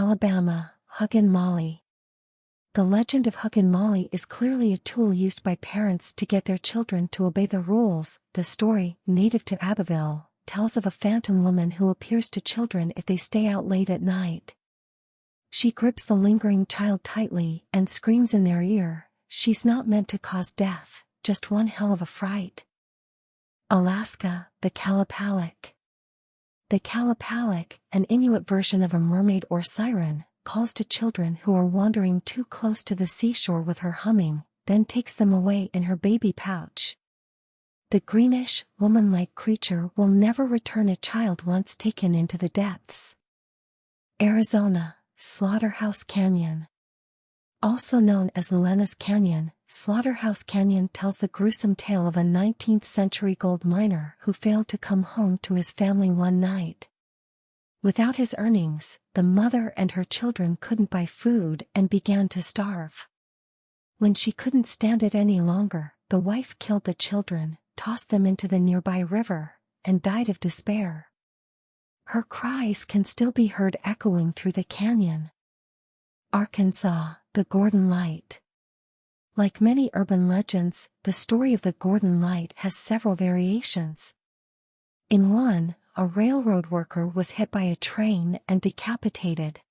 Alabama, Huggin Molly. The legend of Huggin Molly is clearly a tool used by parents to get their children to obey the rules. The story, native to Abbeville, tells of a phantom woman who appears to children if they stay out late at night. She grips the lingering child tightly and screams in their ear, "She's not meant to cause death, just one hell of a fright." Alaska, the Kalapalik. The Kalapalik, an Inuit version of a mermaid or siren, calls to children who are wandering too close to the seashore with her humming, then takes them away in her baby pouch. The greenish, woman-like creature will never return a child once taken into the depths. Arizona, Slaughterhouse Canyon. Also known as Lena's Canyon, Slaughterhouse Canyon tells the gruesome tale of a 19th-century gold miner who failed to come home to his family one night. Without his earnings, the mother and her children couldn't buy food and began to starve. When she couldn't stand it any longer, the wife killed the children, tossed them into the nearby river, and died of despair. Her cries can still be heard echoing through the canyon. Arkansas, the Gordon Light. Like many urban legends, the story of the Gordon Light has several variations. In one, a railroad worker was hit by a train and decapitated.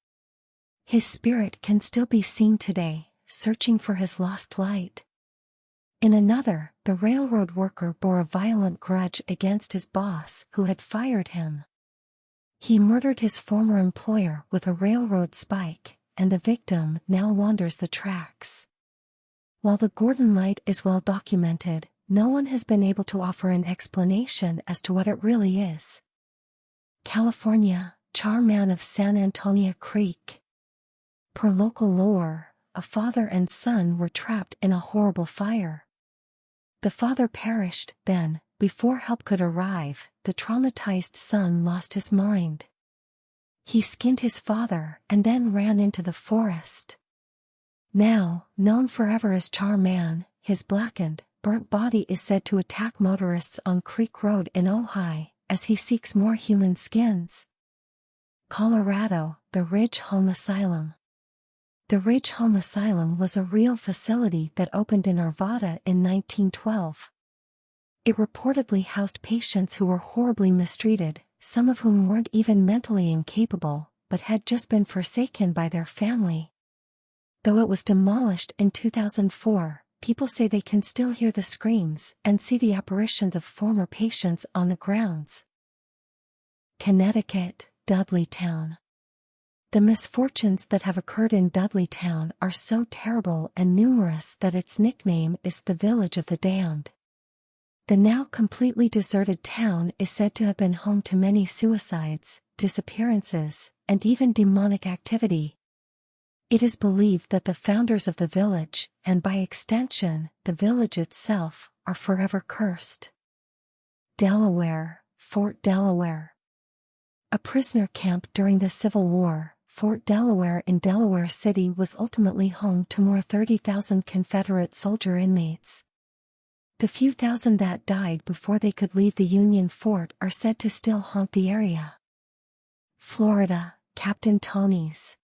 His spirit can still be seen today, searching for his lost light. In another, the railroad worker bore a violent grudge against his boss who had fired him. He murdered his former employer with a railroad spike, and the victim now wanders the tracks. While the Gordon Light is well documented, no one has been able to offer an explanation as to what it really is. California, Charman of San Antonio Creek. Per local lore, a father and son were trapped in a horrible fire. The father perished, then, before help could arrive, the traumatized son lost his mind. He skinned his father and then ran into the forest. Now, known forever as Charman, his blackened, burnt body is said to attack motorists on Creek Road in Ojai, as he seeks more human skins. Colorado, the Ridge Home Asylum. The Ridge Home Asylum was a real facility that opened in Arvada in 1912. It reportedly housed patients who were horribly mistreated, some of whom weren't even mentally incapable, but had just been forsaken by their family. Though it was demolished in 2004, people say they can still hear the screams and see the apparitions of former patients on the grounds. Connecticut, Dudleytown. The misfortunes that have occurred in Dudleytown are so terrible and numerous that its nickname is the Village of the Damned. The now completely deserted town is said to have been home to many suicides, disappearances, and even demonic activity. It is believed that the founders of the village, and by extension, the village itself, are forever cursed. Delaware, Fort Delaware. A prisoner camp during the Civil War, Fort Delaware in Delaware City was ultimately home to more 30,000 Confederate soldier inmates. The few thousand that died before they could leave the Union fort are said to still haunt the area. Florida, Captain Tony's.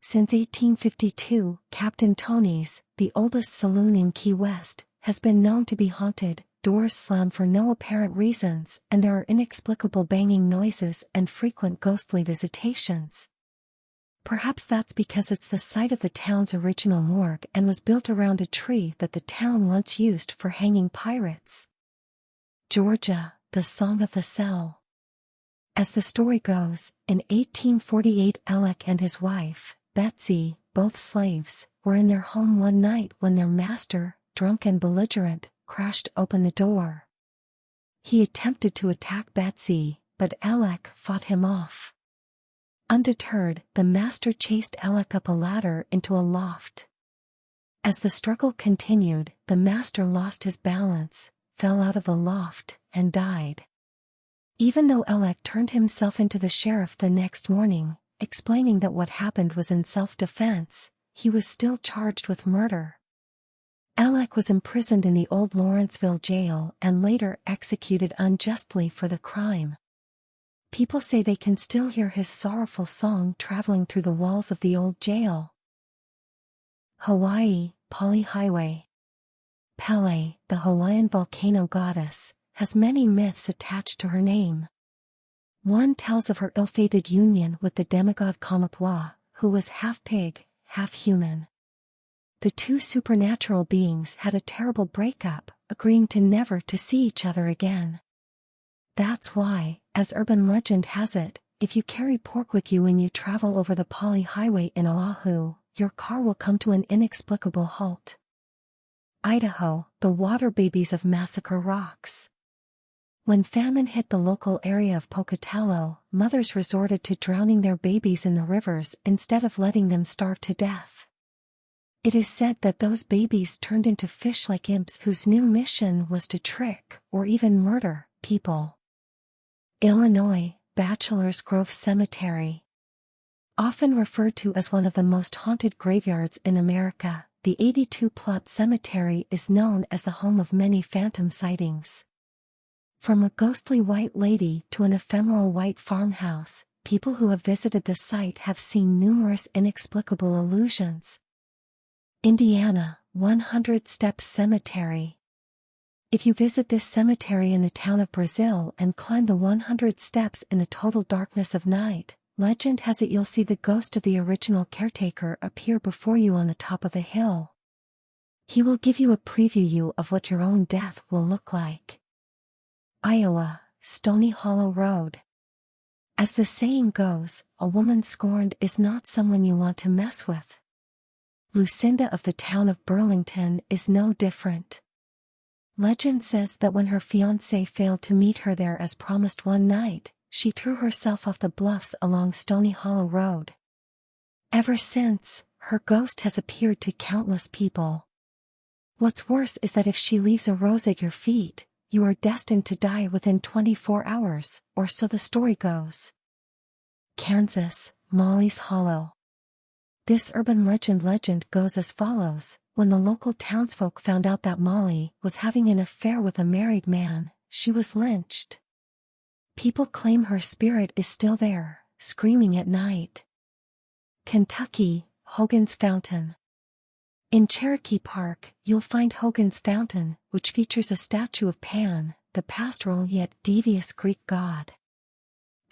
Since 1852, Captain Tony's, the oldest saloon in Key West, has been known to be haunted. Doors slam for no apparent reasons, and there are inexplicable banging noises and frequent ghostly visitations. Perhaps that's because it's the site of the town's original morgue and was built around a tree that the town once used for hanging pirates. Georgia, the Song of the Cell. As the story goes, in 1848 Alec and his wife, Betsy, both slaves, were in their home one night when their master, drunk and belligerent, crashed open the door. He attempted to attack Betsy, but Alec fought him off. Undeterred, the master chased Alec up a ladder into a loft. As the struggle continued, the master lost his balance, fell out of the loft, and died. Even though Alec turned himself into the sheriff the next morning, explaining that what happened was in self-defense, he was still charged with murder. Alec was imprisoned in the old Lawrenceville jail and later executed unjustly for the crime. People say they can still hear his sorrowful song traveling through the walls of the old jail. Hawaii, Pali Highway. Pele, the Hawaiian volcano goddess, has many myths attached to her name. One tells of her ill-fated union with the demigod Kamapua, who was half pig, half human. The two supernatural beings had a terrible breakup, agreeing to never to see each other again. That's why, as urban legend has it, if you carry pork with you when you travel over the Pali Highway in Oahu, your car will come to an inexplicable halt. Idaho, the water babies of Massacre Rocks. When famine hit the local area of Pocatello, mothers resorted to drowning their babies in the rivers instead of letting them starve to death. It is said that those babies turned into fish-like imps whose new mission was to trick, or even murder, people. Illinois, Bachelor's Grove Cemetery. Often referred to as one of the most haunted graveyards in America, the 82-plot cemetery is known as the home of many phantom sightings. From a ghostly white lady to an ephemeral white farmhouse, people who have visited the site have seen numerous inexplicable illusions. Indiana, 100 Steps Cemetery. If you visit this cemetery in the town of Brazil and climb the 100 steps in the total darkness of night, legend has it you'll see the ghost of the original caretaker appear before you on the top of the hill. He will give you a preview of what your own death will look like. Iowa, Stony Hollow Road. As the saying goes, a woman scorned is not someone you want to mess with. Lucinda of the town of Burlington is no different. Legend says that when her fiancé failed to meet her there as promised one night, she threw herself off the bluffs along Stony Hollow Road. Ever since, her ghost has appeared to countless people. What's worse is that if she leaves a rose at your feet, you are destined to die within 24 hours, or so the story goes. Kansas, Molly's Hollow. This urban legend goes as follows: when the local townsfolk found out that Molly was having an affair with a married man, she was lynched. People claim her spirit is still there, screaming at night. Kentucky, Huggins Fountain. In Cherokee Park, you'll find Huggins Fountain, which features a statue of Pan, the pastoral yet devious Greek god.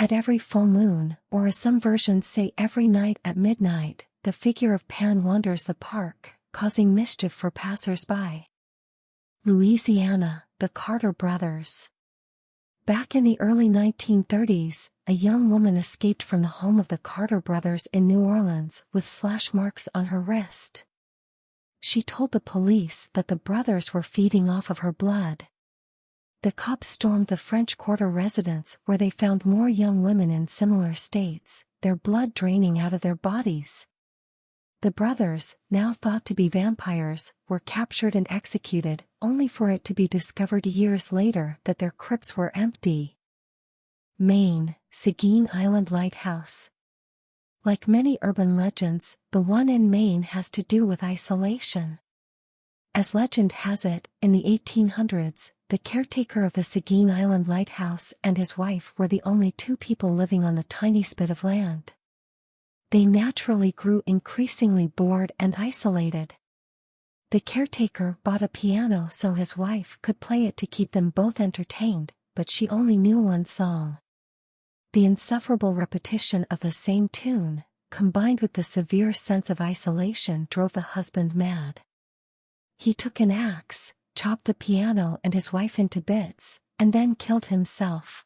At every full moon, or as some versions say every night at midnight, the figure of Pan wanders the park, causing mischief for passers-by. Louisiana, the Carter Brothers. Back in the early 1930s, a young woman escaped from the home of the Carter brothers in New Orleans with slash marks on her wrist. She told the police that the brothers were feeding off of her blood. The cops stormed the French Quarter residence where they found more young women in similar states, their blood draining out of their bodies. The brothers, now thought to be vampires, were captured and executed, only for it to be discovered years later that their crypts were empty. Maine, Seguin Island Lighthouse. Like many urban legends, the one in Maine has to do with isolation. As legend has it, in the 1800s, the caretaker of the Seguin Island Lighthouse and his wife were the only two people living on the tiny spit of land. They naturally grew increasingly bored and isolated. The caretaker bought a piano so his wife could play it to keep them both entertained, but she only knew one song. The insufferable repetition of the same tune, combined with the severe sense of isolation, drove the husband mad. He took an axe, chopped the piano and his wife into bits, and then killed himself.